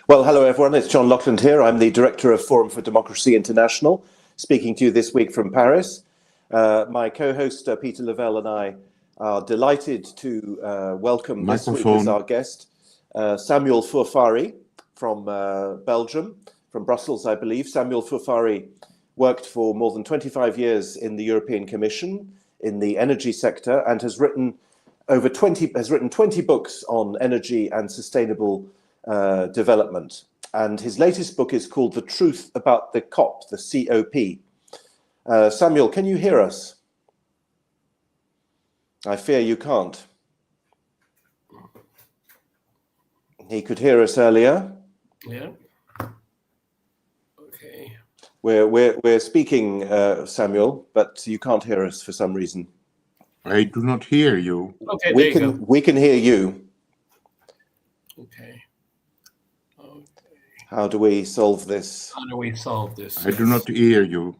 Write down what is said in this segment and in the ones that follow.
Well, hello everyone, it's John Laughland here. I'm the Director of Forum for Democracy International, speaking to you this week from Paris. My co-host Peter Lavelle and I are delighted to welcome this week as our guest Samuel Furfari from Belgium, from Brussels, I believe. Samuel Furfari worked for more than 25 years in the European Commission in the energy sector and has written 20 books on energy and sustainable development. And his latest book is called The Truth About the COP, the COP. Samuel, can you hear us? I fear you can't. He could hear us earlier. Yeah. Okay. We're speaking, Samuel, but you can't hear us for some reason. I do not hear you. Okay, we can hear you. Okay. How do we solve this? How do we solve this? I do not hear you.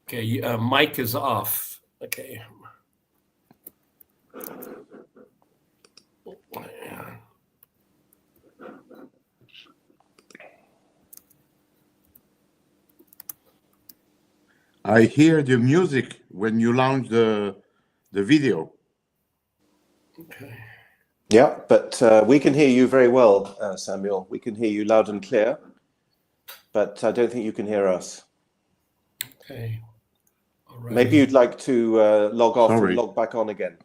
Okay, mic is off. Okay. I hear the music when you launch the video. Okay. Yeah, but we can hear you very well, Samuel. We can hear you loud and clear, but I don't think you can hear us. Okay. All right. Maybe you'd like to log off and log back on again.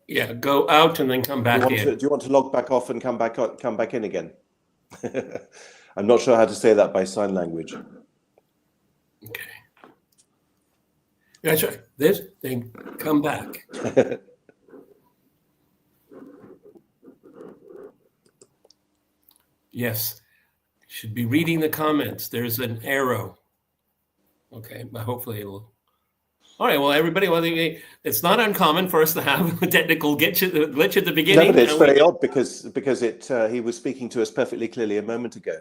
Yeah, go out and then come back in. Do you want to log back off and come back in again? I'm not sure how to say that by sign language. Okay. That's right. Then come back. Yes. Should be reading the comments. There's an arrow. Okay, but hopefully it'll. All right. Well, everybody, it's not uncommon for us to have a technical glitch at the beginning. No, but it's very odd because he was speaking to us perfectly clearly a moment ago.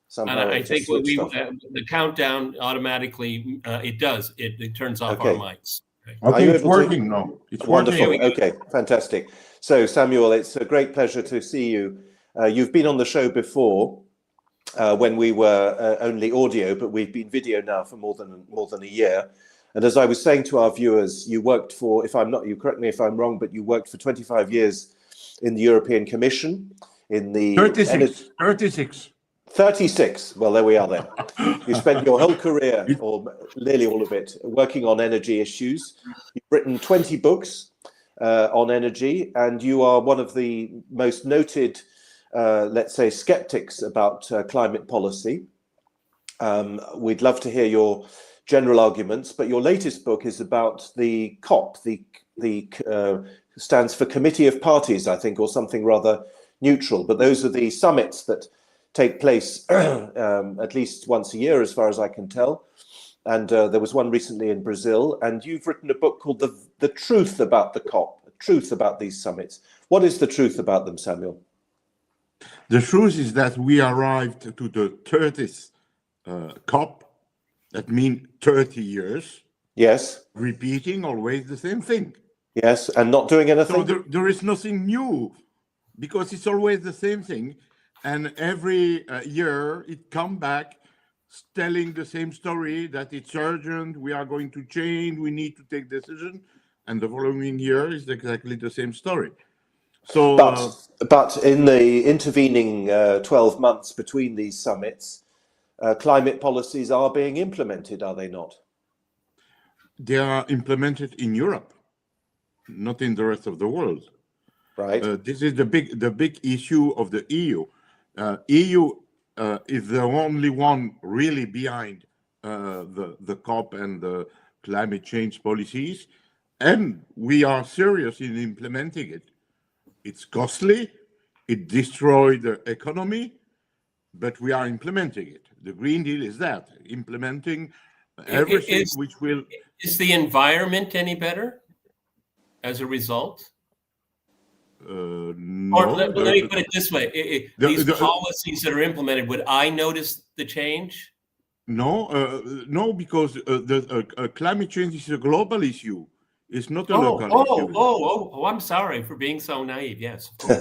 Somehow and I think the countdown automatically it turns off our mics. Okay, it's working now. It's wonderful. Okay, fantastic. So, Samuel, it's a great pleasure to see you. You've been on the show before when we were only audio, but we've been video now for more than a year. And as I was saying to our viewers, you worked for, you correct me if I'm wrong, but you worked for 25 years in the European Commission in the 36. Well, there we are then. You spent your whole career, or nearly all of it, working on energy issues. You've written 20 books on energy, and you are one of the most noted let's say, skeptics about climate policy. We'd love to hear your general arguments, but your latest book is about the COP, the stands for Committee of Parties, I think, or something rather neutral. But those are the summits that take place at least once a year, as far as I can tell. And there was one recently in Brazil. And you've written a book called The Truth About the COP, the truth about these summits. What is the truth about them, Samuel? The truth is that we arrived to the 30th COP. That means 30 years. Yes. Repeating always the same thing. Yes, and not doing anything. So there is nothing new, because it's always the same thing. And every year it comes back telling the same story, that it's urgent, we are going to change, we need to take decision. And the following year is exactly the same story. So, but in the intervening 12 months between these summits, climate policies are being implemented, are they not? They are implemented in Europe, not in the rest of the world. Right. This is the big issue of the EU. EU is the only one really behind the COP and the climate change policies, and we are serious in implementing it. It's costly, it destroyed the economy, but we are implementing it. The Green Deal is that, implementing everything which will... Is the environment any better as a result? No. Or let me put it this way. These policies that are implemented, would I notice the change? No, no, because the climate change is a global issue. It's not a local issue. I'm sorry for being so naive. Yes, of course.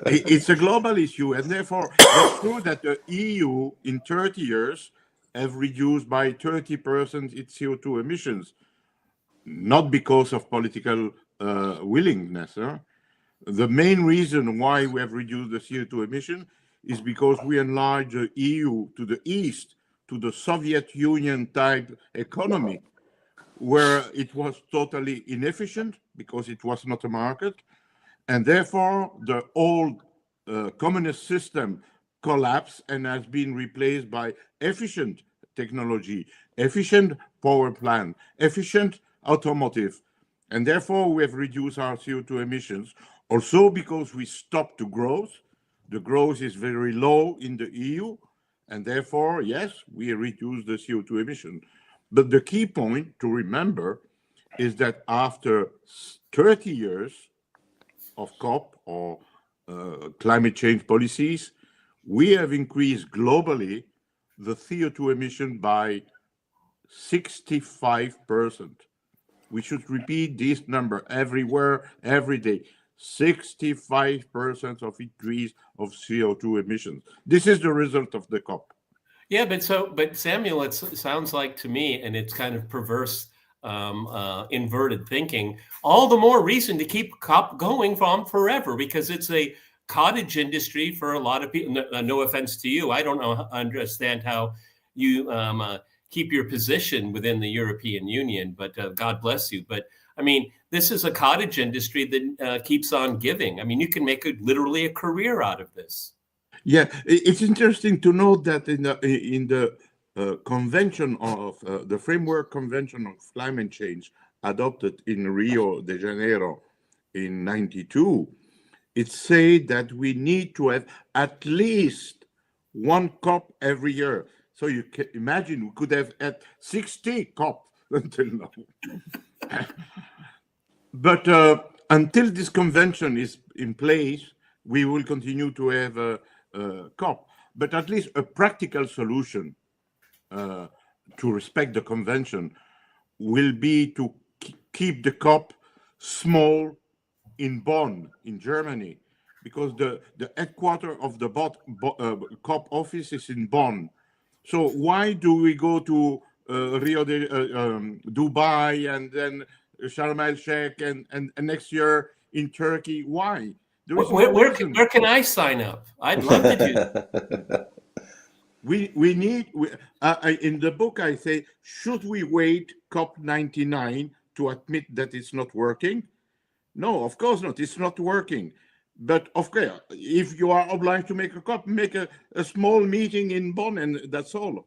It's a global issue, and therefore that's true that the EU in 30 years have reduced by 30% its CO2 emissions, not because of political willingness. The main reason why we have reduced the CO2 emission is because we enlarged the EU to the east, to the Soviet Union type economy, where it was totally inefficient because it was not a market. And therefore, the old communist system collapsed and has been replaced by efficient technology, efficient power plant, efficient automotive. And therefore, we have reduced our CO2 emissions. Also because we stopped the growth. The growth is very low in the EU. And therefore, yes, we reduce the CO2 emission. But the key point to remember is that after 30 years of COP or climate change policies, we have increased globally the CO2 emission by 65%. We should repeat this number everywhere, every day. 65% of increase of CO2 emissions. This is the result of the COP. Yeah, but Samuel, it sounds like to me, and it's kind of perverse, inverted thinking, all the more reason to keep COP going from forever, because it's a cottage industry for a lot of people. No offense to you, I don't understand how you keep your position within the European Union, but God bless you. But I mean, this is a cottage industry that keeps on giving. I mean, you can make literally a career out of this. Yeah, it's interesting to note that in the convention of the Framework Convention of Climate Change adopted in Rio de Janeiro in '92, it said that we need to have at least one COP every year. So you can imagine we could have had 60 COP until now. But until this convention is in place, we will continue to have a COP. But at least a practical solution to respect the convention will be to keep the COP small in Bonn, in Germany, because the headquarters of the COP office is in Bonn. So why do we go to Dubai and then Sharm el-Sheikh and next year in Turkey? Why? Where can I sign up? I'd love to do that. We need, in the book I say, should we wait COP99 to admit that it's not working? No, of course not. It's not working. But of course, if you are obliged to make a COP, make a small meeting in Bonn, and that's all.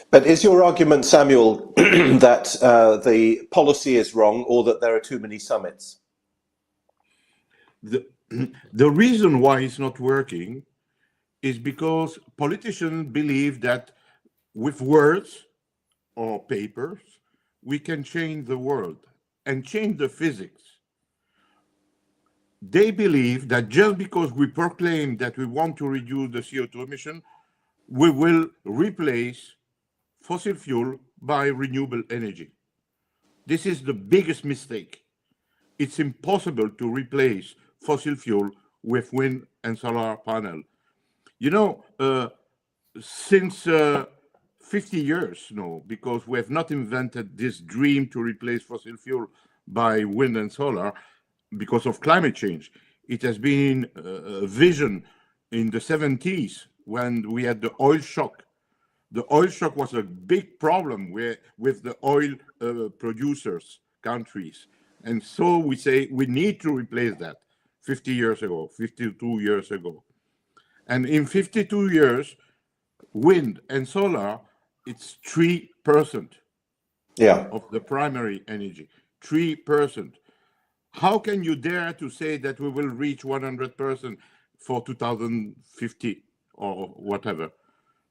But is your argument, Samuel, that the policy is wrong or that there are too many summits? The reason why it's not working is because politicians believe that with words or papers, we can change the world and change the physics. They believe that just because we proclaim that we want to reduce the CO2 emission, we will replace fossil fuel by renewable energy. This is the biggest mistake. It's impossible to replace fossil fuel with wind and solar panel. You know, since 50 years, no, because we have not invented this dream to replace fossil fuel by wind and solar because of climate change. It has been a vision in the 70s when we had the oil shock. The oil shock was a big problem with the oil producers, countries. And so we say we need to replace that 50 years ago, 52 years ago. And in 52 years, wind and solar, it's 3% of the primary energy, 3%. How can you dare to say that we will reach 100% for 2050 or whatever?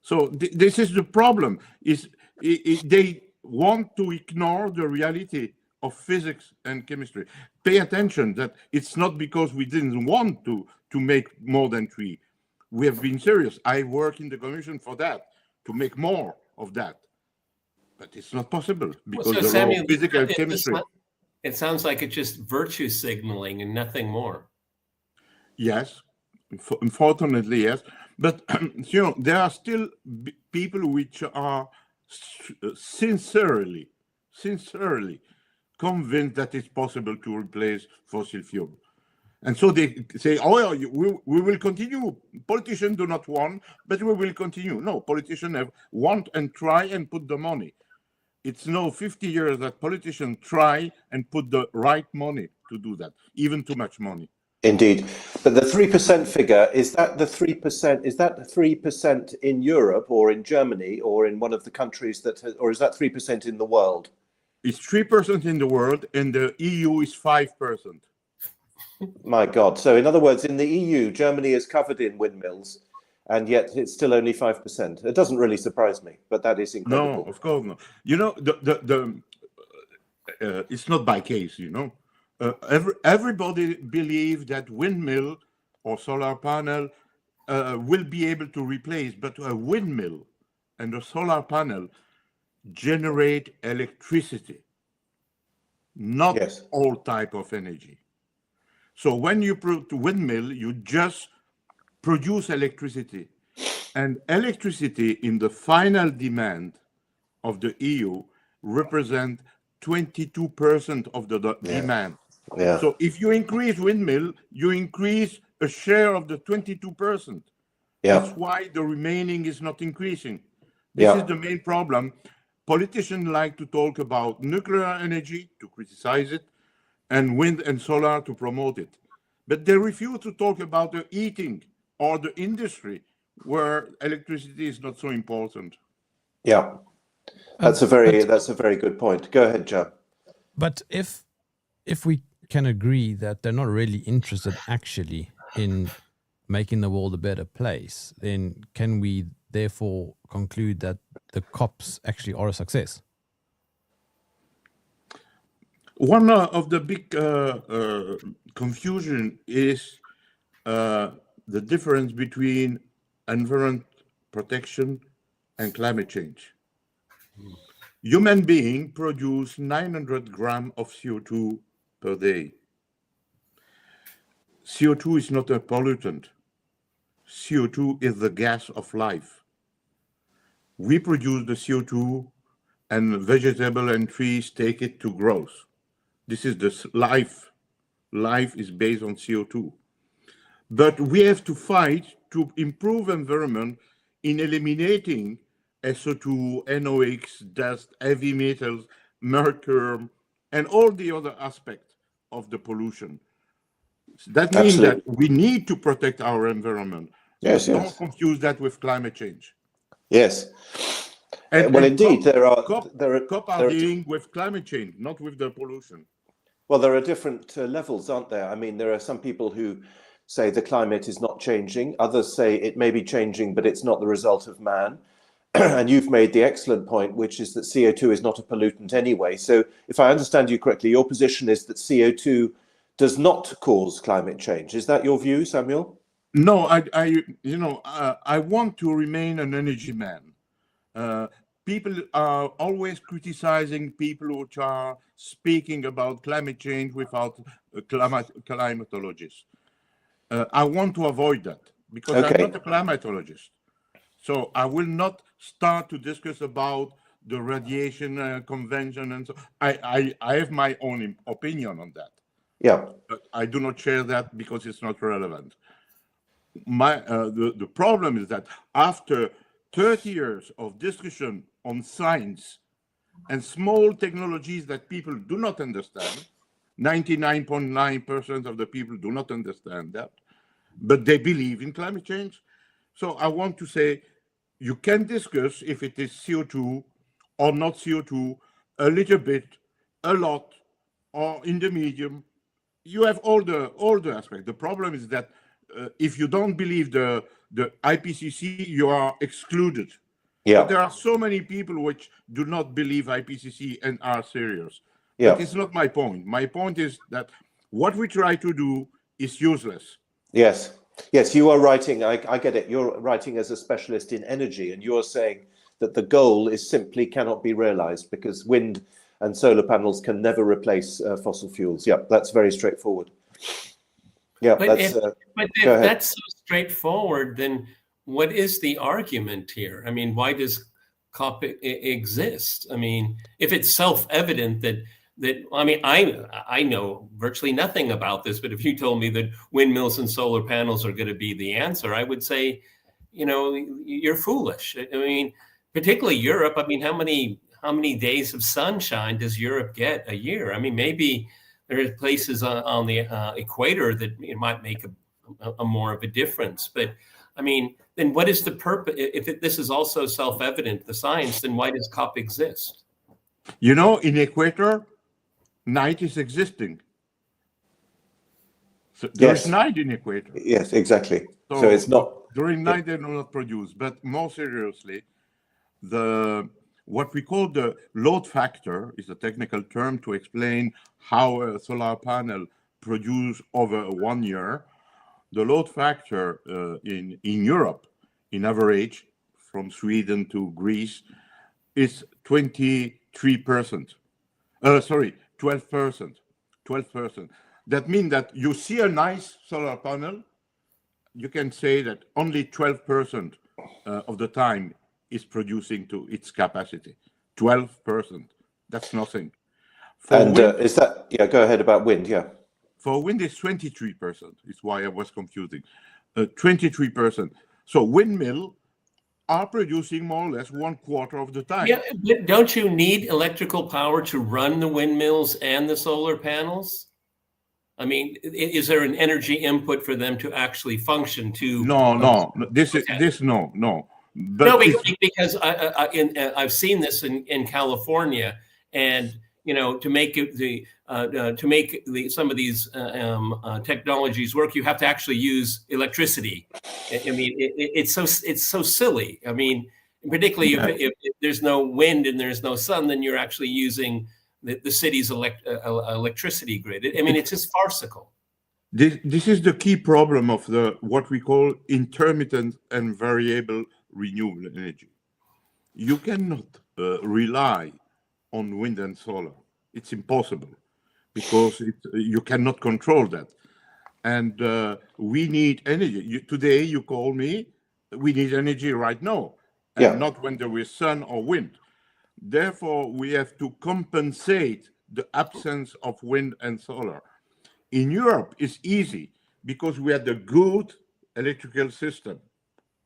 So this is the problem. They want to ignore the reality of physics and chemistry. Pay attention that it's not because we didn't want to make more than 3. We have been serious. I work in the Commission for that, to make more of that. But it's not possible Well, because so the law Samuel, of physical chemistry. it sounds like it's just virtue signaling and nothing more. Yes, unfortunately, yes. But there are still people which are sincerely convinced that it's possible to replace fossil fuel. And so they say, oh, we will continue. Politicians do not want, but we will continue. No, politicians want and try and put the money. It's now 50 years that politicians try and put the right money to do that, even too much money. Indeed. But the 3% figure, is that the 3%, is that 3% in Europe or in Germany or in one of the countries that, or is that 3% in the world? It's 3% in the world, and the EU is 5%. My God. So in other words, in the EU, Germany is covered in windmills, and yet it's still only 5%. It doesn't really surprise me, but that is incredible. No, of course not. You know, it's not by case, you know. Everybody believes that windmill or solar panel will be able to replace, but a windmill and a solar panel generate electricity, not Yes. all type of energy. So when you put windmill, you just produce electricity, and electricity in the final demand of the EU represent 22% of the demand. Yeah. So if you increase windmill, you increase a share of the 22%. Yeah. That's why the remaining is not increasing. This is the main problem. Politicians like to talk about nuclear energy to criticize it, and wind and solar to promote it. But they refuse to talk about the heating or the industry where electricity is not so important. Yeah. That's a very good point. Go ahead, Joe. But if we can agree that they're not really interested actually in making the world a better place, then can we therefore conclude that the COPs actually are a success? One of the big confusion is the difference between environment protection and climate change. Human beings produce 900 grams of CO2 per day. CO2 is not a pollutant. CO2 is the gas of life. We produce the CO2 and vegetable and trees take it to growth. This is the life. Life is based on CO2. But we have to fight to improve environment in eliminating SO2, NOx, dust, heavy metals, mercury, and all the other aspects of the pollution. That means that we need to protect our environment. Yes, so don't confuse that with climate change. Yes. And, well, and indeed, COP are dealing with climate change, not with the pollution. Well, there are different levels, aren't there? I mean, there are some people who say the climate is not changing. Others say it may be changing, but it's not the result of man. And you've made the excellent point, which is that CO2 is not a pollutant anyway. So if I understand you correctly, your position is that CO2 does not cause climate change. Is that your view, Samuel? No, I want to remain an energy man. People are always criticizing people which are speaking about climate change without climatologists. I want to avoid that because I'm not a climatologist. So I will not start to discuss about the radiation convention and so. I have my own opinion on that. Yeah, but I do not share that because it's not relevant. The problem is that after 30 years of discussion on science and small technologies that people do not understand, 99.9% of the people do not understand that, but they believe in climate change. So I want to say, you can discuss if it is CO2 or not CO2, a little bit, a lot, or in the medium. You have all the aspects. The problem is that if you don't believe the IPCC, you are excluded. Yeah. But there are so many people which do not believe IPCC and are serious. Yeah. But it's not my point. My point is that what we try to do is useless. Yes. Yes, you are writing, I get it. You're writing as a specialist in energy, and you're saying that the goal is simply cannot be realized because wind and solar panels can never replace fossil fuels. Yeah, that's very straightforward. Yeah, But that's. if that's so straightforward, then what is the argument here? I mean, why does COP exist? I mean, if it's self-evident that I mean, I know virtually nothing about this, but if you told me that windmills and solar panels are going to be the answer, I would say, you know, you're foolish. I mean, particularly Europe. I mean, how many days of sunshine does Europe get a year? I mean, maybe there are places on the equator that it might make a more of a difference. But I mean, then what is the purpose? If this is also self-evident, the science, then why does COP exist? You know, in equator, night is existing. So there's night in equator. Yes, exactly. So it's not during night they do not produce. But more seriously, what we call the load factor is a technical term to explain how a solar panel produces over 1 year. The load factor in Europe, in average, from Sweden to Greece, is 23%. 12%. 12%. That means that you see a nice solar panel, you can say that only 12% of the time is producing to its capacity. 12%. That's nothing. Wind, is that, go ahead about wind, For wind, it's 23%. Is why I was confusing. 23%. So windmill are producing more or less 1/4 of the time. Yeah, but don't you need electrical power to run the windmills and the solar panels? I mean, is there an energy input for them to actually function? No. No. But no, because I've seen this in California, and you know, to make some of these technologies work, you have to actually use electricity. I mean, it's so silly. I mean, particularly if there's no wind and there's no sun, then you're actually using the city's electricity grid. I mean, it's just farcical. This is the key problem of what we call intermittent and variable renewable energy. You cannot rely on wind and solar. It's impossible because you cannot control that. And we need energy. Today, you call me, we need energy right now, and not when there is sun or wind. Therefore, we have to compensate the absence of wind and solar. In Europe, it's easy because we had a good electrical system,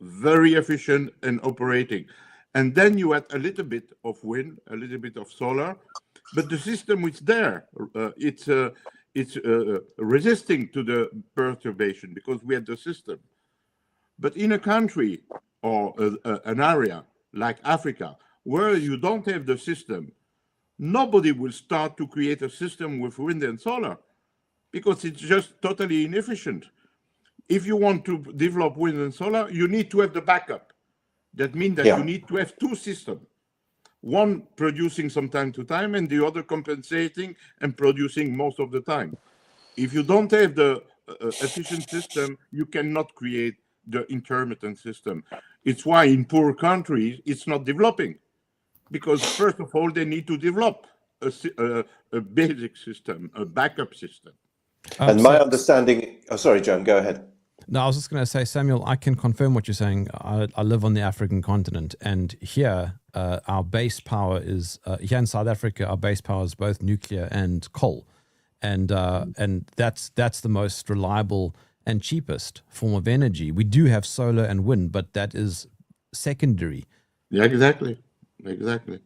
very efficient and operating. And then you had a little bit of wind, a little bit of solar, but the system is there. It's resisting to the perturbation because we had the system. But in a country or an area like Africa, where you don't have the system, nobody will start to create a system with wind and solar because it's just totally inefficient. If you want to develop wind and solar, you need to have the backup. That means that you need to have two systems, one producing from time to time and the other compensating and producing most of the time. If you don't have the efficient system, you cannot create the intermittent system. It's why in poor countries, it's not developing. Because first of all, they need to develop a basic system, a backup system. And my understanding, sorry, John, go ahead. No, I was just going to say, Samuel, I can confirm what you're saying. I live on the African continent, and here our base power is, here in South Africa, our base power is both nuclear and coal. And that's the most reliable and cheapest form of energy. We do have solar and wind, but that is secondary. Yeah, exactly. Exactly.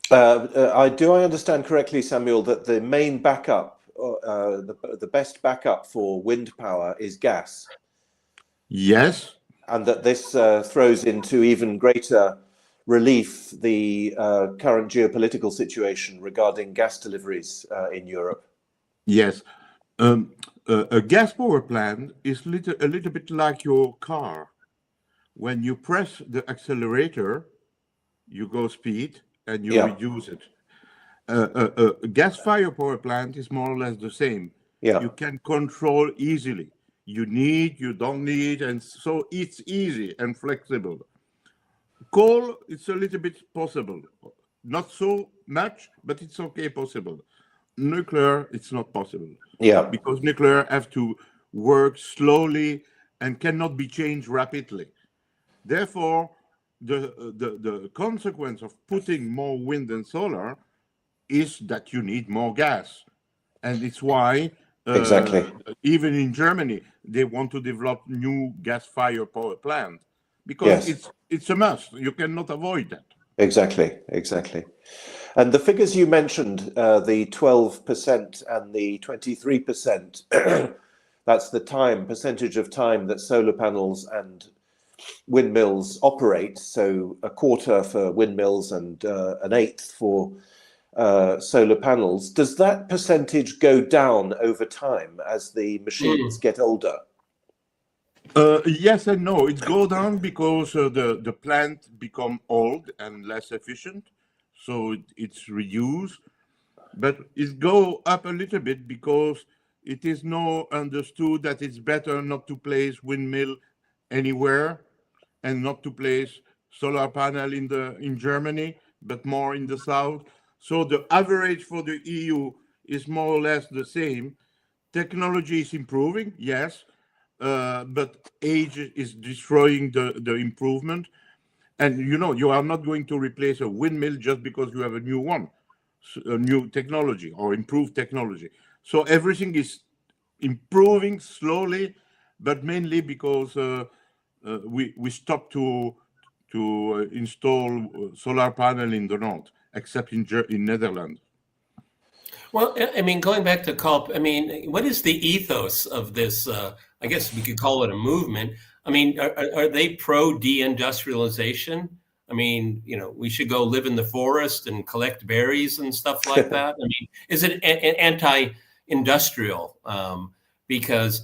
Do I understand correctly, Samuel, that the main backup, the best backup for wind power is gas? Yes. And that this throws into even greater relief the current geopolitical situation regarding gas deliveries in Europe? Yes. A gas power plant is a little bit like your car. When you press the accelerator, you go speed and you reduce it. A gas-fired power plant is more or less the same. You can control easily. You need, you don't need, and so it's easy and flexible. Coal, it's a little bit possible. Not so much, but it's okay possible. Nuclear, it's not possible. Yeah. Because nuclear have to work slowly and cannot be changed rapidly. Therefore, the consequence of putting more wind and solar is that you need more gas. And it's why Exactly. even in Germany, they want to develop new gas-fired power plant because Yes. it's a must. You cannot avoid that. Exactly. And the figures you mentioned, the 12% and the 23%, that's the percentage of time that solar panels and windmills operate. So a quarter for windmills and an eighth for solar panels. Does that percentage go down over time as the machines get older? Yes and no. It go down because the plant become old and less efficient, so it's reduced. But it go up a little bit because it is now understood that it's better not to place windmill anywhere and not to place solar panel in Germany, but more in the south. So the average for the EU is more or less the same. Technology is improving, yes, but age is destroying the improvement. And you are not going to replace a windmill just because you have a new one, a new technology or improved technology. So everything is improving slowly, but mainly because we stopped to install solar panel in the north, except in Netherlands. Well, I mean, going back to COP, I mean, what is the ethos of this? I guess we could call it a movement. I mean, are they pro deindustrialization? I mean, we should go live in the forest and collect berries and stuff like that. I mean, is it anti-industrial? Because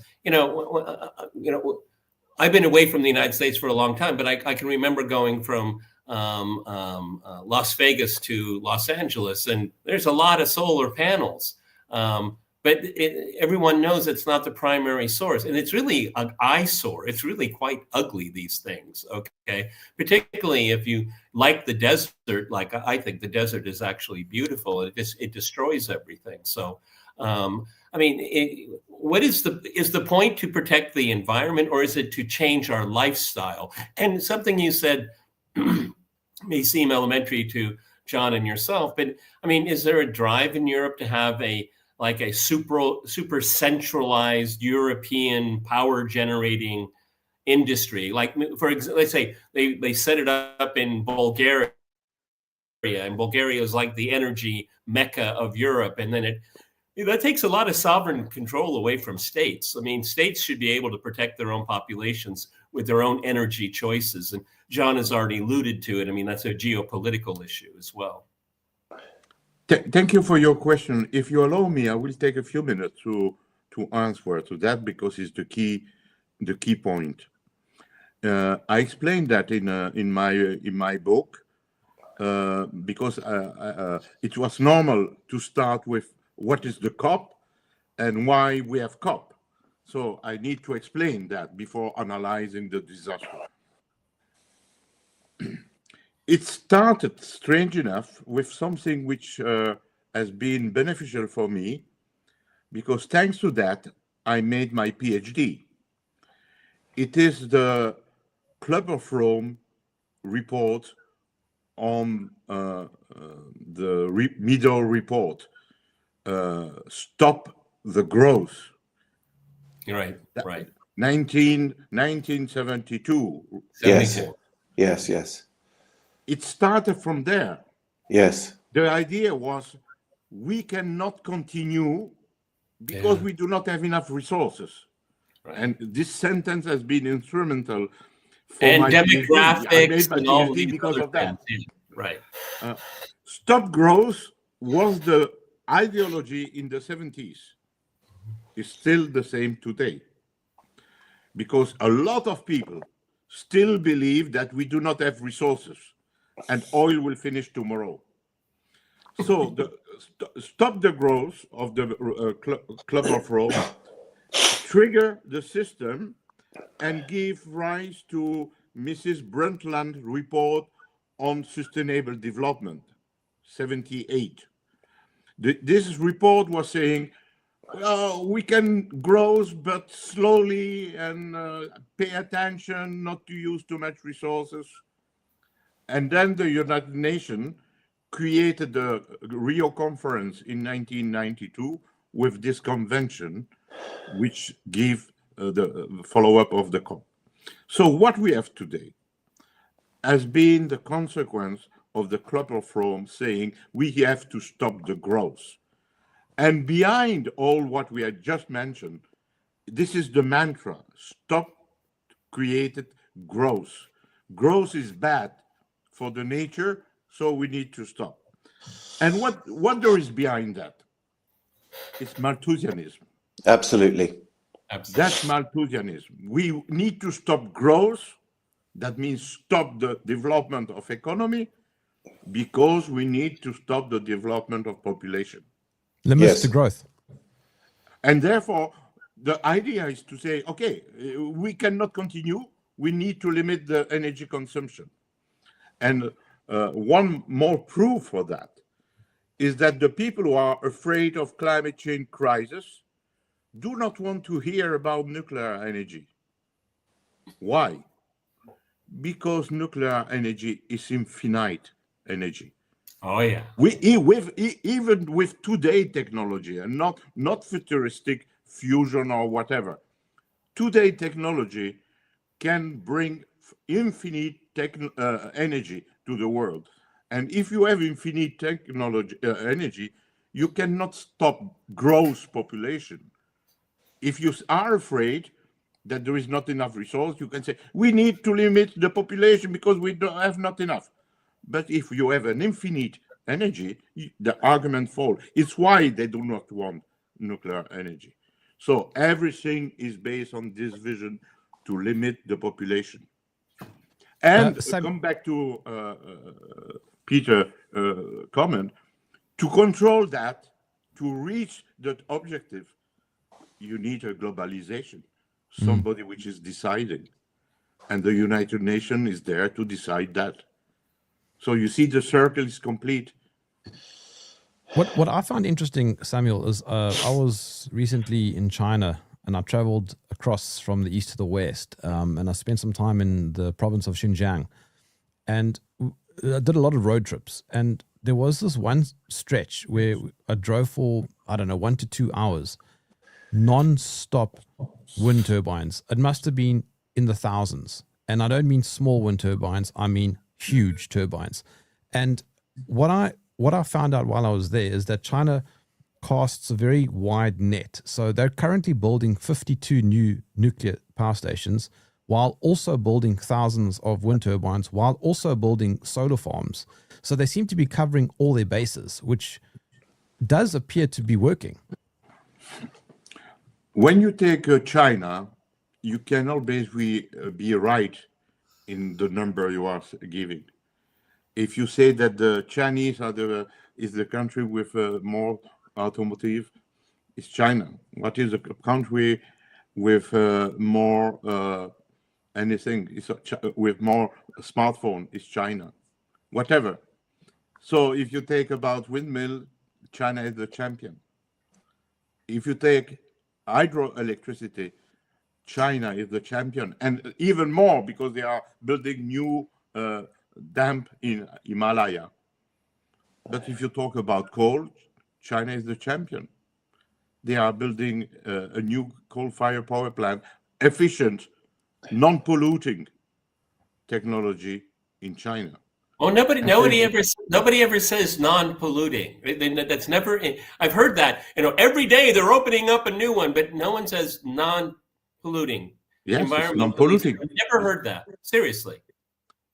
I've been away from the United States for a long time, but I can remember going from Las Vegas to Los Angeles, and there's a lot of solar panels. But everyone knows it's not the primary source, and it's really an eyesore. It's really quite ugly, these things, okay? Particularly if you like the desert, like I think the desert is actually beautiful. It destroys everything. So, I mean, what is the point to protect the environment, or is it to change our lifestyle? And something you said may seem elementary to John and yourself, but I mean, is there a drive in Europe to have a super centralized European power generating industry? Like, for example, let's say they set it up in Bulgaria, and Bulgaria is like the energy mecca of Europe, and then that takes a lot of sovereign control away from states. I mean, states should be able to protect their own populations with their own energy choices. And John has already alluded to it. I mean, that's a geopolitical issue as well. Thank you for your question. If you allow me, I will take a few minutes to answer to that because it's the key point. I explained that in my book because it was normal to start with what is the COP and why we have COP. So I need to explain that before analyzing the disaster. It started, strange enough, with something which has been beneficial for me, because thanks to that, I made my PhD. It is the Club of Rome report on the middle report, Stop the Growth. Right. 1972. Yes. It started from there. Yes. The idea was we cannot continue because we do not have enough resources. Right. And this sentence has been instrumental for my demographics PhD. I made my and all PhD because of that. Right. Stop growth was the ideology in the 70s. It's still the same today. Because a lot of people still believe that we do not have resources and oil will finish tomorrow. So stop the growth of the Club of Rome, trigger the system, and give rise to Mrs. Brundtland report on Sustainable Development, 78. This report was saying, we can grow, but slowly, and pay attention not to use too much resources. And then the United Nations created the Rio Conference in 1992 with this convention, which gave the follow-up of the COP. So what we have today has been the consequence of the Club of Rome saying we have to stop the growth. And behind all what we had just mentioned, this is the mantra: stop created growth. Growth is bad for the nature, so we need to stop. And what there is behind that? It's Malthusianism. Absolutely. That's Malthusianism. We need to stop growth. That means stop the development of economy, because we need to stop the development of population. Limits to growth. And therefore, the idea is to say, okay, we cannot continue. We need to limit the energy consumption. And one more proof for that is that the people who are afraid of climate change crisis do not want to hear about nuclear energy. Why? Because nuclear energy is infinite energy. Oh yeah. Even with today technology, and not futuristic fusion or whatever, today technology can bring infinite energy to the world. And if you have infinite technology energy, you cannot stop growth population. If you are afraid that there is not enough resource, you can say we need to limit the population because we don't have not enough. But if you have an infinite energy, the argument falls. It's why they do not want nuclear energy. So everything is based on this vision to limit the population. And come back to Peter's comment, to control that, to reach that objective, you need a globalization, somebody which is deciding. And the United Nations is there to decide that. So you see, the circle is complete. What I find interesting, Samuel, is I was recently in China, and I traveled across from the east to the west, and I spent some time in the province of Xinjiang, and I did a lot of road trips. And there was this one stretch where I drove for, 1 to 2 hours, non-stop wind turbines. It must have been in the thousands. And I don't mean small wind turbines, I mean huge turbines. And what I found out while I was there is that China casts a very wide net. So they're currently building 52 new nuclear power stations, while also building thousands of wind turbines, while also building solar farms. So they seem to be covering all their bases, which does appear to be working. When you take China, you cannot basically be right in the number you are giving. If you say that the Chinese is the country with more automotive, it's China. What is a country with more anything? With more smartphone, it's China. Whatever. So if you take about windmill, China is the champion. If you take hydroelectricity, China is the champion, and even more because they are building new dam in Himalaya. But if you talk about coal, China is the champion. They are building a new coal-fired power plant, efficient, non-polluting technology in China. Oh, nobody ever says non-polluting. That's never. I've heard that. Every day they're opening up a new one, but no one says non-polluting. Yes, it's non-polluting. I've never heard that. Seriously.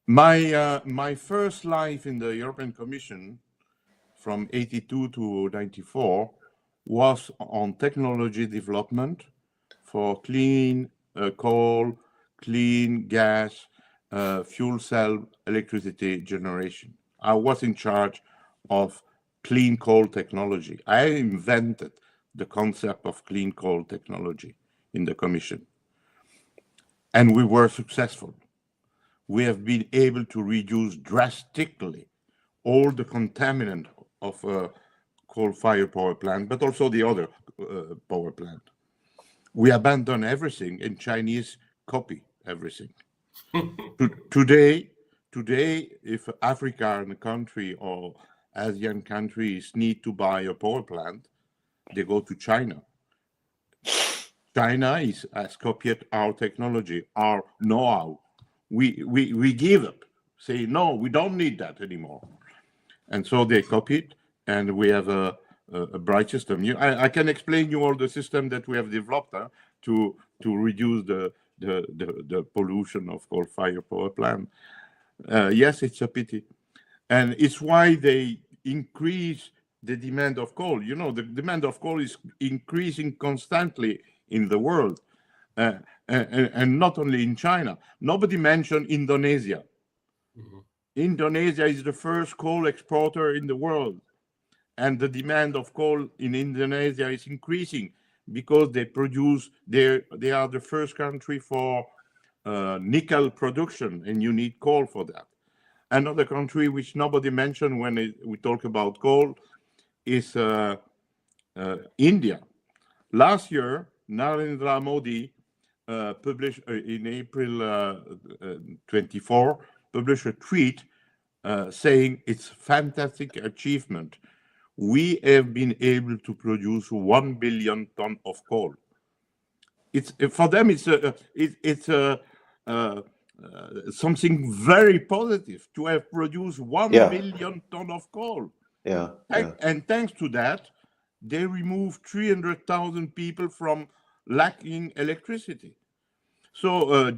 My first life in the European Commission, from 82 to 94, was on technology development for clean coal, clean gas, fuel cell electricity generation. I was in charge of clean coal technology. I invented the concept of clean coal technology in the Commission. And we were successful. we have been able to reduce drastically all the contaminant of coal-fired power plant, but also the other power plant. We abandon everything, and Chinese copy everything. Today, if African country or Asian countries need to buy a power plant, they go to China. China has copied our technology, our know-how. We give up, say, no, we don't need that anymore. And so they copied, and we have a bright system. I can explain you all the system that we have developed to reduce the pollution of coal-fired power plant. Yes, it's a pity. And it's why they increase the demand of coal. You know, the demand of coal is increasing constantly in the world, and not only in China. Nobody mentioned Indonesia. Mm-hmm. Indonesia is the first coal exporter in the world, and the demand of coal in Indonesia is increasing because they are the first country for nickel production, and you need coal for that. Another country which nobody mentioned when we talk about coal is India. Last year, Narendra Modi published in April 24, published a tweet saying it's fantastic achievement. We have been able to produce 1 billion ton of coal. It's for them. It's something very positive to have produced 1 billion ton of coal. And thanks to that, they removed 300,000 people from lacking electricity. So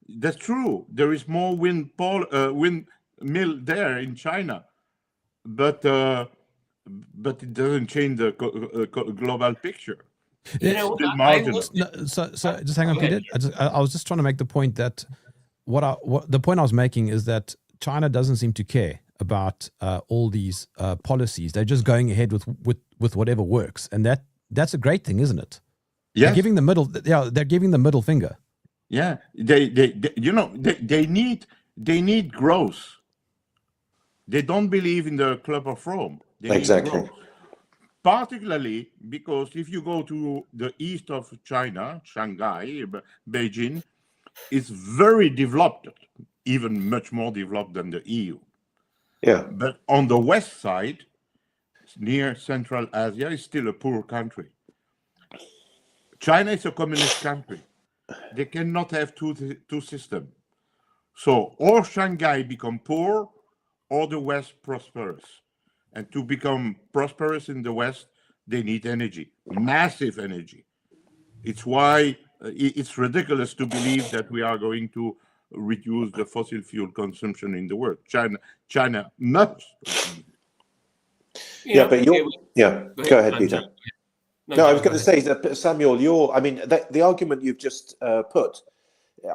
that's true. There is more windmill there in China, but it doesn't change the global picture. So just hang on, Peter. I was just trying to make the point that the point I was making is that China doesn't seem to care about all these policies. They're just going ahead with whatever works, and that's a great thing, isn't it? Yeah, they're giving the middle finger. Yeah, they need growth. They don't believe in the Club of Rome. Exactly. Particularly because if you go to the east of China, Shanghai, Beijing, it's very developed, even much more developed than the EU. Yeah. But on the west side, near Central Asia, is still a poor country. China is a communist country. They cannot have two systems. So or Shanghai become poor, or the West prospers. And to become prosperous in the West, they need energy, massive energy. It's why it's ridiculous to believe that we are going to reduce the fossil fuel consumption in the world. China must. Go ahead, Peter. No, I was going to say that, Samuel, the argument you've just put,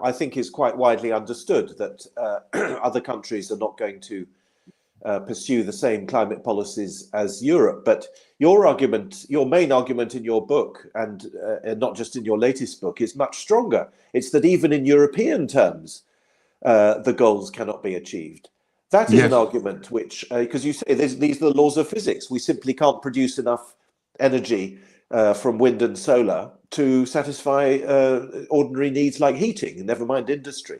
I think is quite widely understood, that other countries are not going to pursue the same climate policies as Europe. But your main argument in your book, and not just in your latest book, is much stronger. It's that even in European terms, the goals cannot be achieved. That is an argument which, because you say these are the laws of physics. We simply can't produce enough energy from wind and solar to satisfy ordinary needs like heating, never mind industry.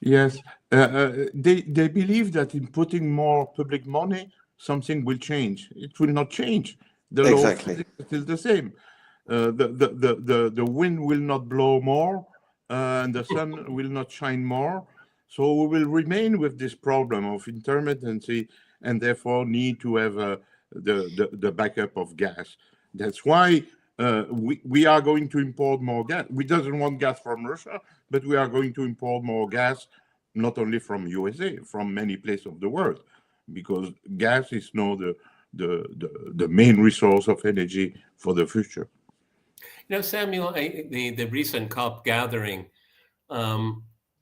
Yes, they believe that in putting more public money, something will change. It will not change. The law of physics is still the same. The wind will not blow more, and the sun will not shine more. So we will remain with this problem of intermittency, and therefore need to have the backup of gas. That's why we are going to import more gas. We doesn't want gas from Russia, but we are going to import more gas, not only from USA, from many places of the world, because gas is now the main resource of energy for the future. You know, Samuel, the recent COP gathering,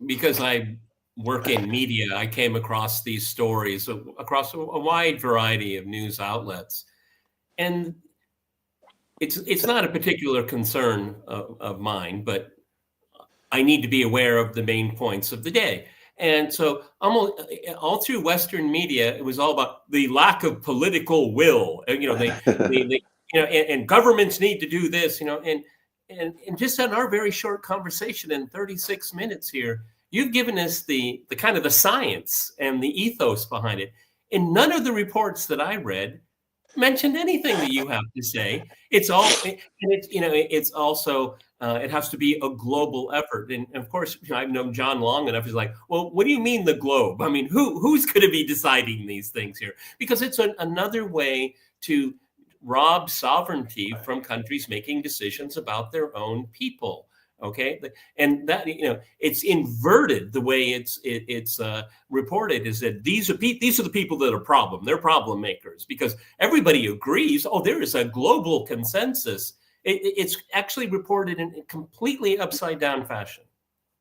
because I work in media, I came across these stories across a wide variety of news outlets, and it's not a particular concern of mine, but I need to be aware of the main points of the day. And so almost all through Western media, it was all about the lack of political will. And governments need to do this, and just on our very short conversation in 36 minutes here, you've given us the kind of the science and the ethos behind it. And none of the reports that I read mentioned anything that you have to say. It's all, and it's also, it has to be a global effort. And of course, I've known John long enough. He's like, well, what do you mean the globe? I mean, who's going to be deciding these things here? Because it's another way to rob sovereignty from countries making decisions about their own people. Okay, and that it's inverted the way it's reported, is that these are the people that are they're problem makers, because everybody agrees. Oh, there is a global consensus. It's actually reported in a completely upside down fashion.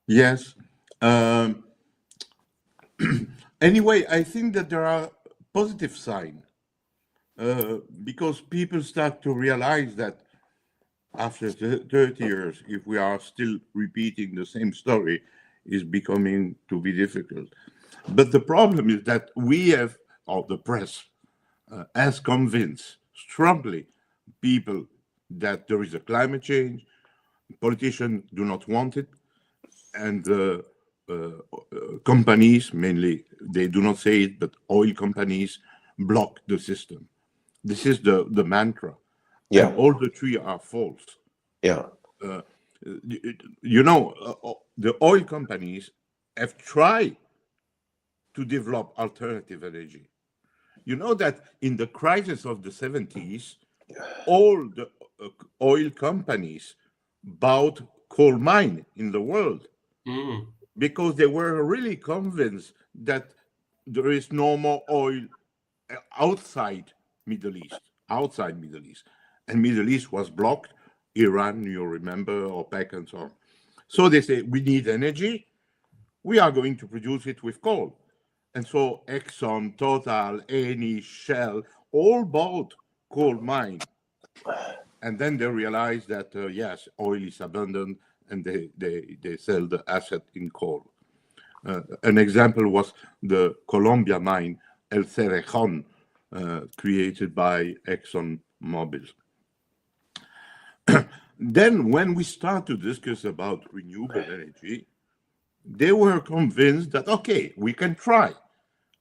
Yes. Anyway, I think that there are positive signs because people start to realize that after 30 years, if we are still repeating the same story, is becoming to be difficult. But the problem is that we have, or the press, has convinced strongly people that there is a climate change. Politicians do not want it, and companies, mainly, they do not say it, but oil companies block the system. This is the mantra. Yeah. And all the three are false. Yeah. The oil companies have tried to develop alternative energy. You know that in the crisis of the 70s, all the oil companies bought coal mine in the world because they were really convinced that there is no more oil outside Middle East. And Middle East was blocked, Iran, you remember, OPEC and so on. So they say, we need energy, we are going to produce it with coal. And so Exxon, Total, Eni, Shell, all bought coal mine. And then they realized that, yes, oil is abundant, and they sell the asset in coal. An example was the Colombia mine, El Cerrejón, created by ExxonMobil. Then when we start to discuss about renewable energy, they were convinced that, okay, we can try.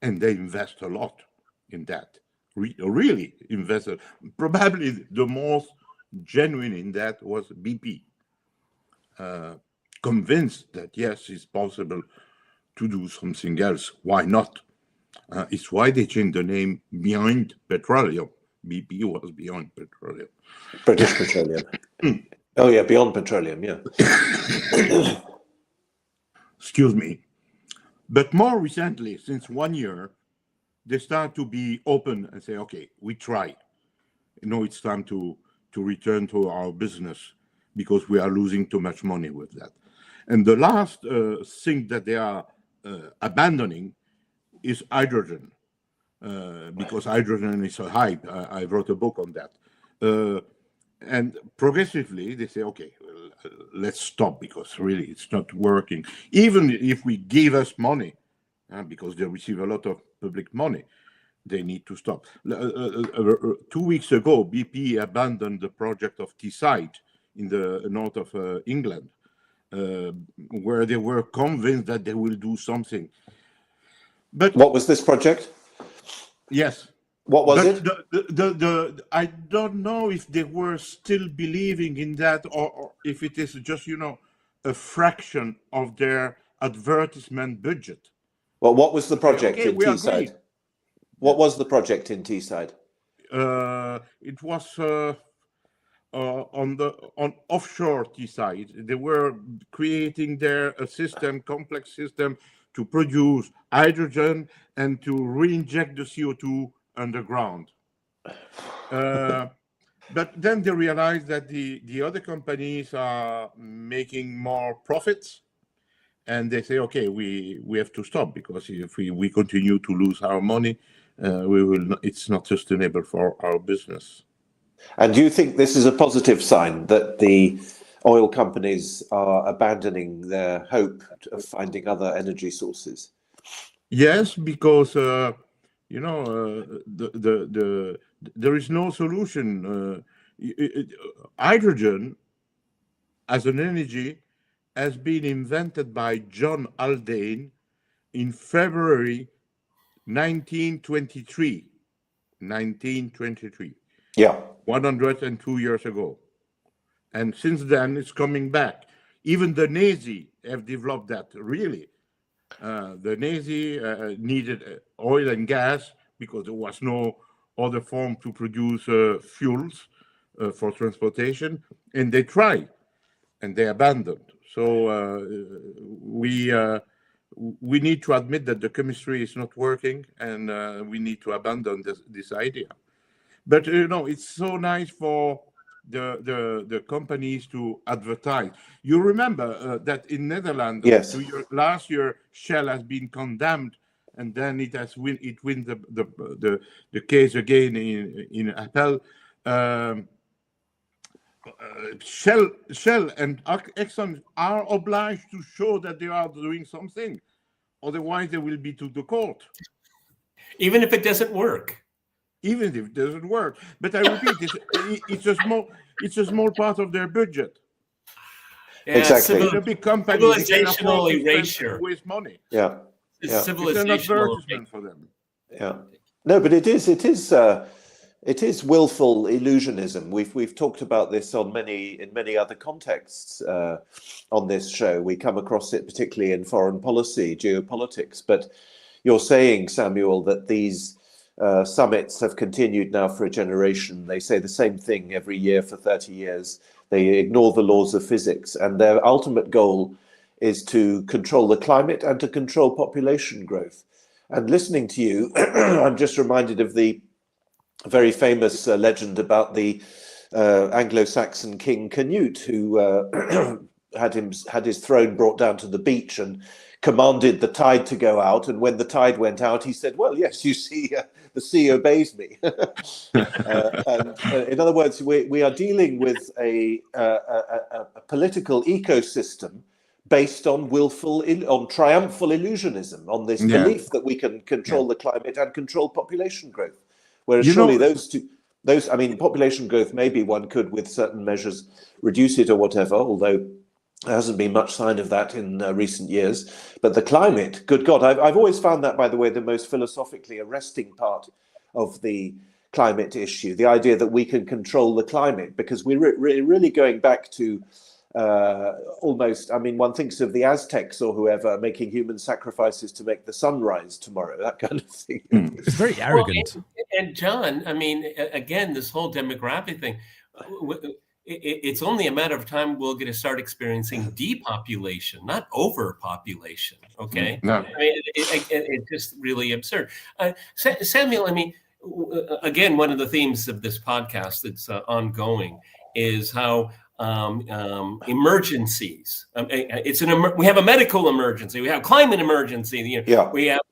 And they invest a lot in that, really invested. Probably the most genuine in that was BP, convinced that, yes, it's possible to do something else. Why not? It's why they changed the name Behind Petroleum. BP was Beyond Petroleum. British Petroleum. Oh, yeah, Beyond Petroleum, yeah. Excuse me. But more recently, since 1 year, they start to be open and say, okay, we try. It's time to return to our business because we are losing too much money with that. And the last thing that they are abandoning is hydrogen, because hydrogen is a hype. I wrote a book on that. And progressively, they say, okay, let's stop because really it's not working. Even if we give us money, because they receive a lot of public money, they need to stop. 2 weeks ago, BP abandoned the project of Teesside in the north of England, where they were convinced that they will do something. But what was this project? Yes. What was it? I don't know if they were still believing in that, or if it is just, a fraction of their advertisement budget. Well, what was the project in Teesside? Agreed. What was the project in Teesside? It was on offshore Teesside. They were creating there a complex system to produce hydrogen and to re-inject the CO2 underground. But then they realized that the other companies are making more profits, and they say, okay, we have to stop, because if we continue to lose our money, it's not sustainable for our business. And do you think this is a positive sign that the oil companies are abandoning their hope of finding other energy sources. Yes, because there is no solution. Hydrogen as an energy has been invented by John Haldane in February 1923. 1923. Yeah. 102 years ago. And since then, it's coming back. Even the Nazi have developed that, really. The Nazi needed oil and gas because there was no other form to produce fuels for transportation, and they tried, and they abandoned. So we need to admit that the chemistry is not working, and we need to abandon this idea. But it's so nice for the companies to advertise. You remember that in Netherlands, Yes. last year, Shell has been condemned, and then it wins the case again in appel. Shell and Exxon are obliged to show that they are doing something, otherwise they will be to the court. Even if it doesn't work. Even if it doesn't work, but I repeat, it's a small part of their budget. Yeah, Exactly. The big companies civilizational erasure. Waste money. Yeah. It's an advertisement for them. Yeah. No, but it is willful illusionism. We've talked about this in many other contexts on this show. We come across it particularly in foreign policy, geopolitics. But you're saying, Samuel, that these summits have continued now for a generation. They say the same thing every year for 30 years. They ignore the laws of physics, and their ultimate goal is to control the climate and to control population growth. And listening to you, I'm just reminded of the very famous legend about the Anglo-Saxon King Canute, who had his throne brought down to the beach and commanded the tide to go out. And when the tide went out, he said, well, yes, you see, the sea obeys me. And in other words, we are dealing with a political ecosystem based on triumphal illusionism, on this belief that we can control the climate and control population growth. Whereas surely population growth, maybe one could, with certain measures, reduce it or whatever, although there hasn't been much sign of that in recent years. But the climate, good God, I've always found that, by the way, the most philosophically arresting part of the climate issue, the idea that we can control the climate, because we're really going back to almost, one thinks of the Aztecs or whoever making human sacrifices to make the sun rise tomorrow, that kind of thing. It's very arrogant. Well, and John, again, this whole demographic thing, it's only a matter of time we're going to start experiencing depopulation, not overpopulation. Okay, no. It's just really absurd. Samuel, again, one of the themes of this podcast that's ongoing is how emergencies. We have a medical emergency. We have climate emergency. We have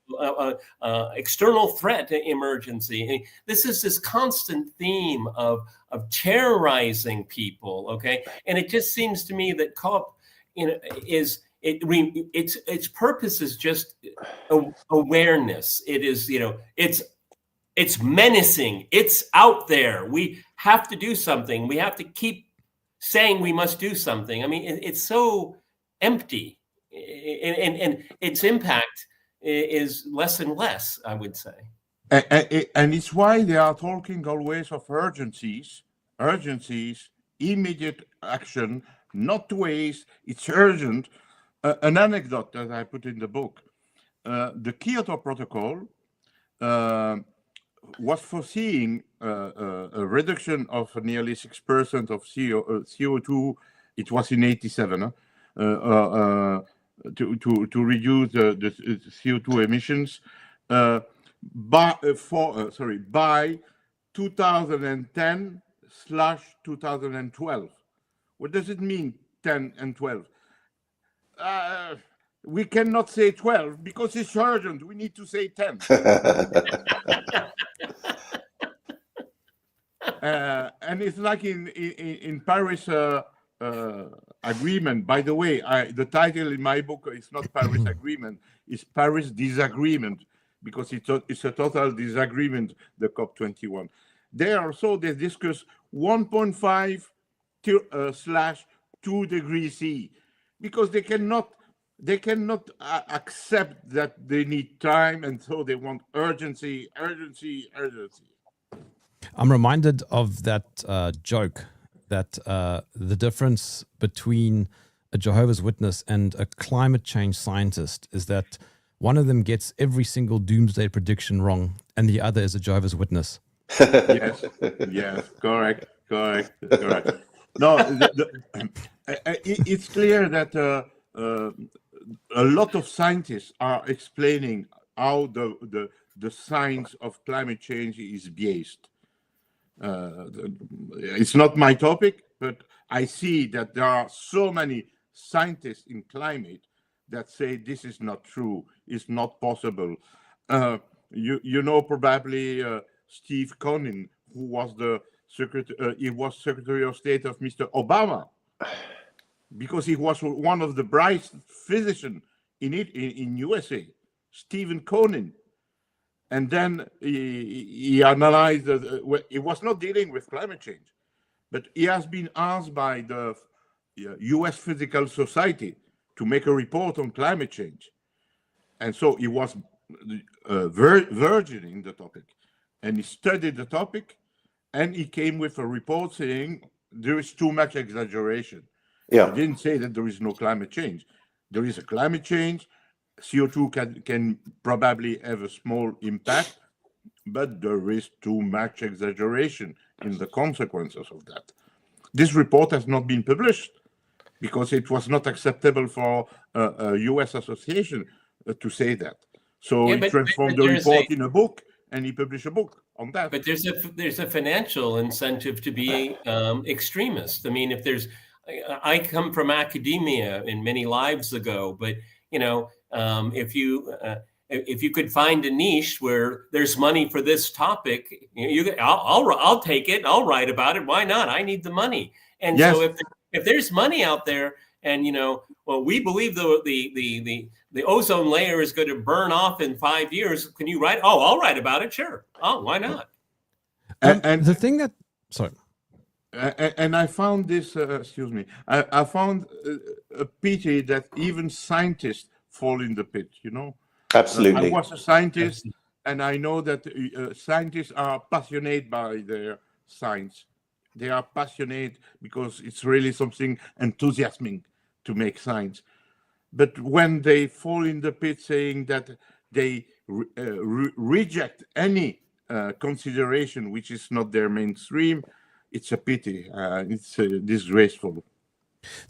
external threat emergency. This is this constant theme of terrorizing people. Okay, and it just seems to me that COP, its purpose is just awareness. It is, it's menacing. It's out there. We have to do something. We have to keep saying we must do something. It's so empty, and its impact is less and less, I would say. And it's why they are talking always of urgencies, immediate action, not to waste. It's urgent. An anecdote that I put in the book: the Kyoto Protocol was foreseeing a reduction of nearly 6% of CO2. It was in 1987 to reduce the CO2 emissions by 2010/2012. What does it mean, 10 and 12? We cannot say 12 because it's urgent. We need to say 10. And it's like in Paris agreement. By the way, the title in my book is not Paris Agreement, it's Paris Disagreement, because it's a total disagreement, the COP21. There also they discuss 1.5 / 2 degrees C, because they cannot accept that they need time, and so they want urgency. I'm reminded of that joke that the difference between a Jehovah's Witness and a climate change scientist is that one of them gets every single doomsday prediction wrong, and the other is a Jehovah's Witness. Yes, correct. No, it's clear that a lot of scientists are explaining how the science of climate change is biased. It's not my topic, but I see that there are so many scientists in climate that say this is not true, it's not possible. You know probably Steve Conin, who was Secretary of State of Mr. Obama, because he was one of the brightest physicians in USA, Stephen Conin. And then he analyzed, he was not dealing with climate change, but he has been asked by the US Physical Society to make a report on climate change. And so he was virgin in the topic. And he studied the topic, and he came with a report saying there is too much exaggeration. Yeah. He didn't say that there is no climate change. There is a climate change. CO2 can probably have a small impact, but there is too much exaggeration in the consequences of that. This report has not been published because it was not acceptable for a US association to say that. So he transformed the report in a book, and he published a book on that. But there's a financial incentive to be extremist. I mean, I come from academia in many lives ago, but if you could find a niche where there's money for this topic, I'll take it. I'll write about it. Why not? I need the money. And yes. So if there's money out there, and we believe the ozone layer is going to burn off in 5 years. Can you write? Oh, I'll write about it. Sure. Oh, why not? And the thing that, sorry. And I found this, excuse me, I found a pity that even scientists fall in the pit, Absolutely. I was a scientist, and I know that scientists are passionate by their science. They are passionate because it's really something enthusiasming to make science. But when they fall in the pit saying that they reject any consideration which is not their mainstream, it's a pity. It's disgraceful.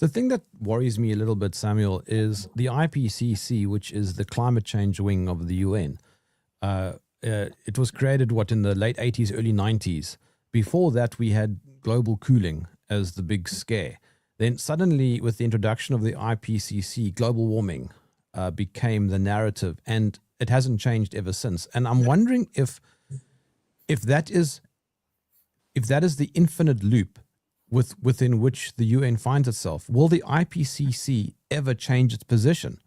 The thing that worries me a little bit, Samuel, is the IPCC, which is the climate change wing of the UN. It was created, in the late 80s, early 90s. Before that, we had global cooling as the big scare. Then suddenly, with the introduction of the IPCC, global warming became the narrative, and it hasn't changed ever since. And I'm wondering if that is the infinite loop within which the UN finds itself. Will the IPCC ever change its position?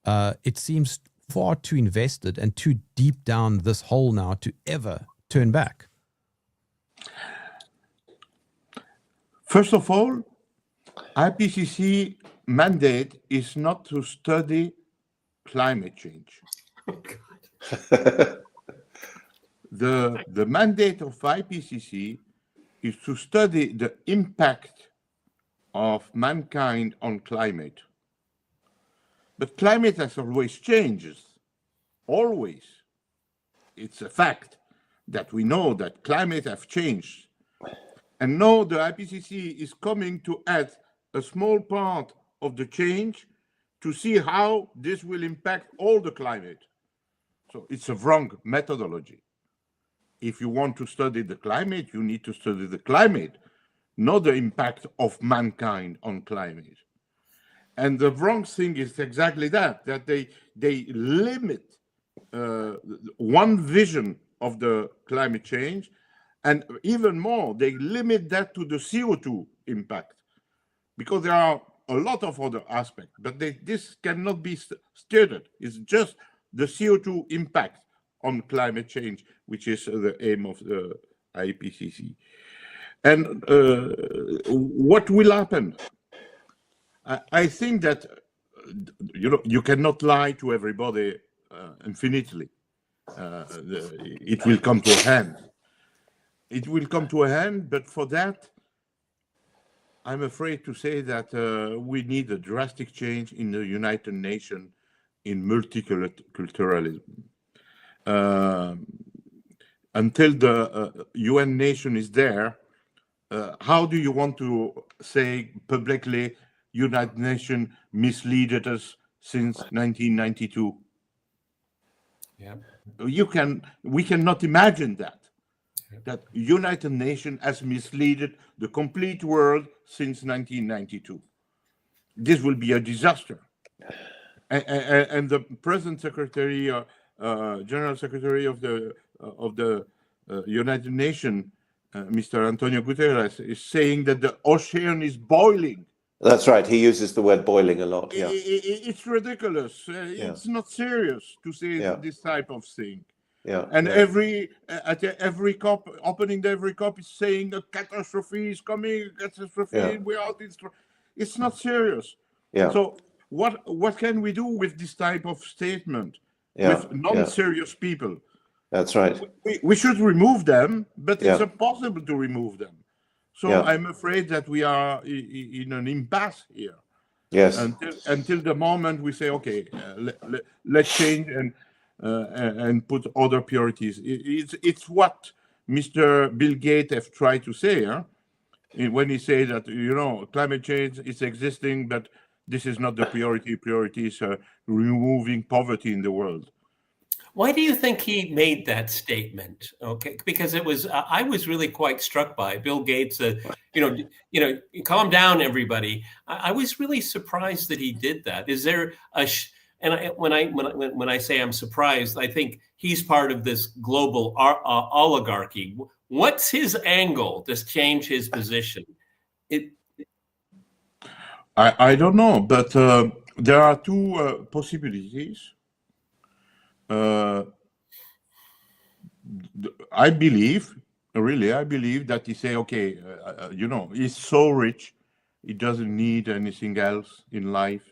It seems far too invested and too deep down this hole now to ever turn back. First of all, IPCC mandate is not to study climate change. Oh, God. The mandate of IPCC is to study the impact of mankind on climate. But climate has always changes, always. It's a fact that we know that climate has changed. And now the IPCC is coming to add a small part of the change to see how this will impact all the climate. So it's a wrong methodology. If you want to study the climate, you need to study the climate, not the impact of mankind on climate. And the wrong thing is exactly that they limit one vision of the climate change, and even more, they limit that to the CO2 impact. because there are a lot of other aspects, but this cannot be stated. It's just the CO2 impact on climate change, which is the aim of the IPCC. And what will happen? I think that you cannot lie to everybody infinitely. It will come to an end. It will come to an end, but for that, I'm afraid to say that we need a drastic change in the United Nations in multiculturalism. Until the UN nation is there, how do you want to say publicly United Nations misled us since 1992? Yeah. We cannot imagine that United Nations has misled the complete world since 1992. This will be a disaster. And the present secretary, general secretary of the United Nations, Mr. Antonio Guterres, is saying that the ocean is boiling. That's right. He uses the word boiling a lot. Yeah. It's ridiculous. It's not serious to say this type of thing. Yeah. And every COP, opening every COP is saying a catastrophe is coming, we're out in. It's not serious. Yeah. So what can we do with this type of statement with non-serious people? That's right. We should remove them, but it's impossible to remove them. So I'm afraid that we are in an impasse here. Yes. Until the moment we say, okay, let's change and put other priorities. It's what Mr. Bill Gates have tried to say when he said that climate change is existing, but this is not the priority. Priority is removing poverty in the world. Why do you think he made that statement? Okay, because it was I was really quite struck by Bill Gates. Calm down, everybody. I was really surprised that he did that. Is there when I say I'm surprised, I think he's part of this global oligarchy. What's his angle to change his position? I don't know, but there are two possibilities. I believe that he say, okay, he's so rich, he doesn't need anything else in life.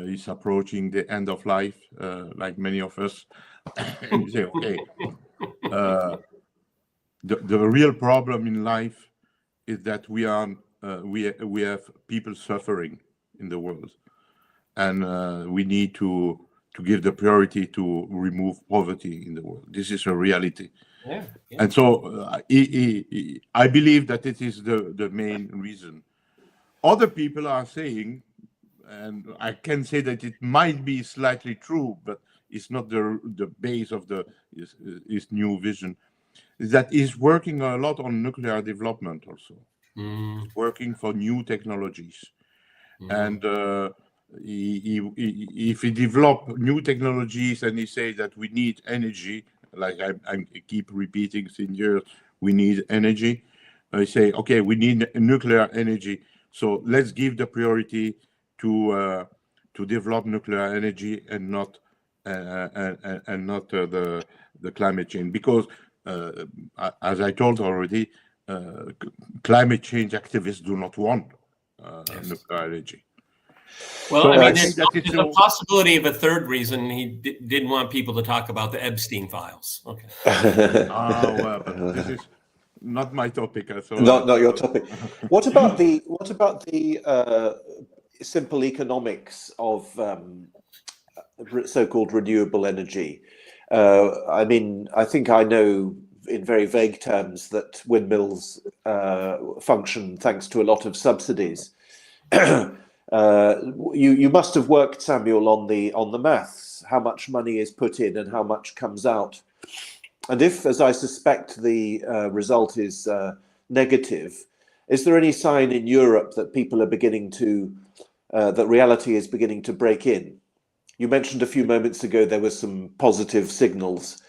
He's approaching the end of life, like many of us. And you say, okay, the real problem in life is that we have people suffering in the world, and we need to give the priority to remove poverty in the world. This is a reality. Yeah. And so I believe that it is the main reason. Other people are saying, and I can say that it might be slightly true, but it's not the base of his new vision, is that he's working a lot on nuclear development also. Working for new technologies. And if he develop new technologies and he say that we need energy, like I keep repeating since years, we need energy. I say, okay, we need nuclear energy. So let's give the priority to develop nuclear energy and not the climate change, because as I told already, climate change activists do not want nuclear energy. Well, So I mean, think there's a possibility of a third reason he didn't want people to talk about the Epstein files. Okay. Well, but this is not my topic. So not your topic. What about the simple economics of so-called renewable energy? I mean, I think I know in very vague terms that windmills function thanks to a lot of subsidies. You must have worked, Samuel, on the maths, how much money is put in and how much comes out. And if, as I suspect, the result is negative, is there any sign in Europe that people are beginning to, that reality is beginning to break in? You mentioned a few moments ago there were some positive signals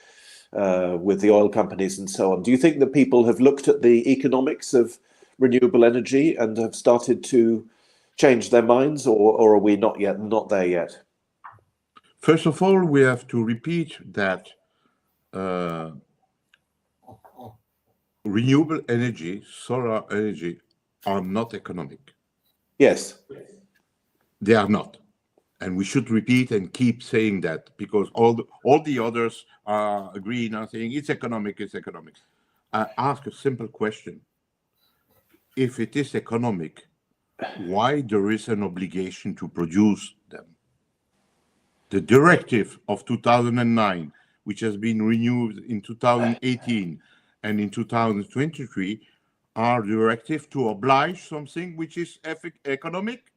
with the oil companies and so on. Do you think that people have looked at the economics of renewable energy and have started to change their minds, or are we not there yet? First of all, we have to repeat that renewable energy, solar energy, are not economic. Yes. They are not. And we should repeat and keep saying that, because all the others are agreeing and saying it's economic, it's economic. I ask a simple question. If it is economic, why there is an obligation to produce them? The directive of 2009, which has been renewed in 2018 and in 2023, are directive to oblige something which is economic.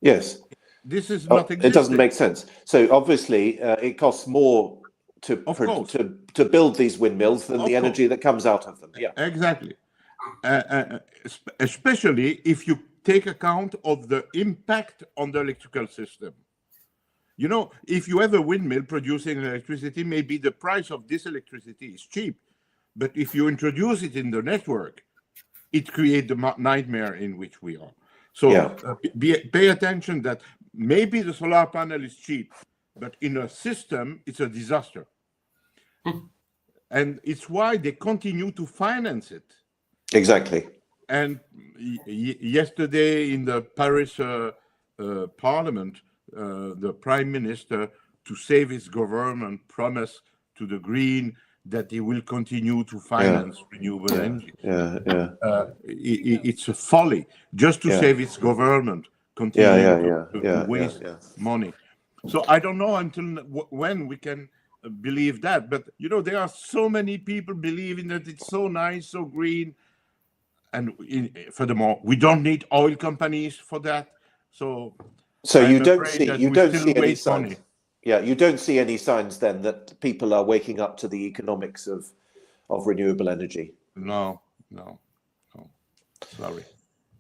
Yes. This is not existing. It doesn't make sense. So obviously, it costs more to build these windmills than the energy that comes out of them. Yeah, exactly. Especially if you take account of the impact on the electrical system. You know, if you have a windmill producing electricity, maybe the price of this electricity is cheap. But if you introduce it in the network, it creates the nightmare in which we are. So pay attention that maybe the solar panel is cheap, but in a system, it's a disaster. And it's why they continue to finance it. Exactly. And yesterday in the Paris Parliament, the Prime Minister, to save his government, promised to the Green that he will continue to finance renewable energy. It's a folly just to save its government, continue to waste money. So I don't know until when we can believe that. But, you know, there are so many people believing that it's so nice, so green. And furthermore, we don't need oil companies for that. So you don't see any signs. Yeah, you don't see any signs then that people are waking up to the economics of renewable energy. No. Sorry.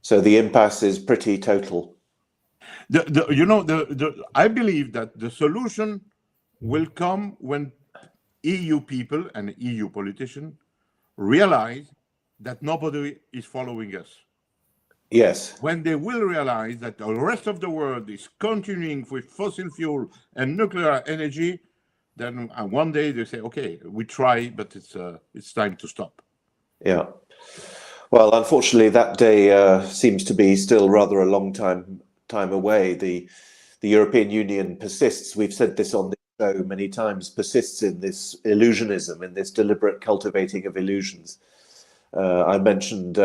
So the impasse is pretty total. I believe that the solution will come when EU people and EU politicians realize that nobody is following us. Yes. When they will realize that the rest of the world is continuing with fossil fuel and nuclear energy, then one day they say, okay, we try, but it's time to stop. Yeah. Well, unfortunately, that day seems to be still rather a long time away. The European Union persists, we've said this on the show many times, persists in this illusionism, in this deliberate cultivating of illusions. I mentioned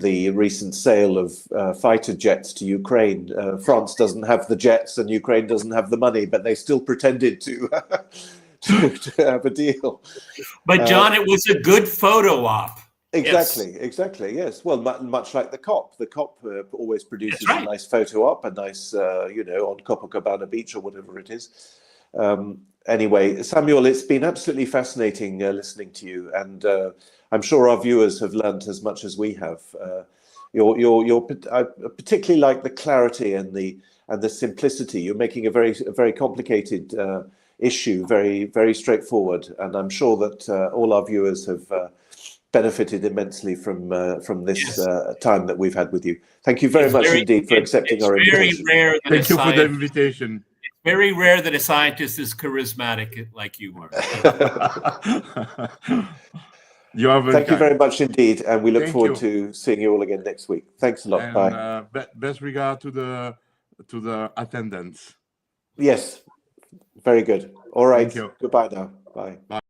the recent sale of fighter jets to Ukraine. France doesn't have the jets and Ukraine doesn't have the money, but they still pretended to have a deal. But John, it was a good photo op. Exactly. Yes. Well, much like the COP. The COP always produces a nice photo op, a nice, on Copacabana Beach or whatever it is. Anyway, Samuel, it's been absolutely fascinating listening to you, and I'm sure our viewers have learned as much as we have. I particularly like the clarity and the simplicity. You're making a very complicated issue very, very straightforward, and I'm sure that all our viewers have benefited immensely from this time that we've had with you. Thank you very much indeed for accepting our invitation. Thank you for the invitation. It's very rare that a scientist is charismatic like you are. Thank you very much indeed, and we look forward to seeing you all again next week. Thanks a lot. And, bye. Best regard to the attendance. Yes, very good. All right. Thank you. Goodbye now. Bye. Bye.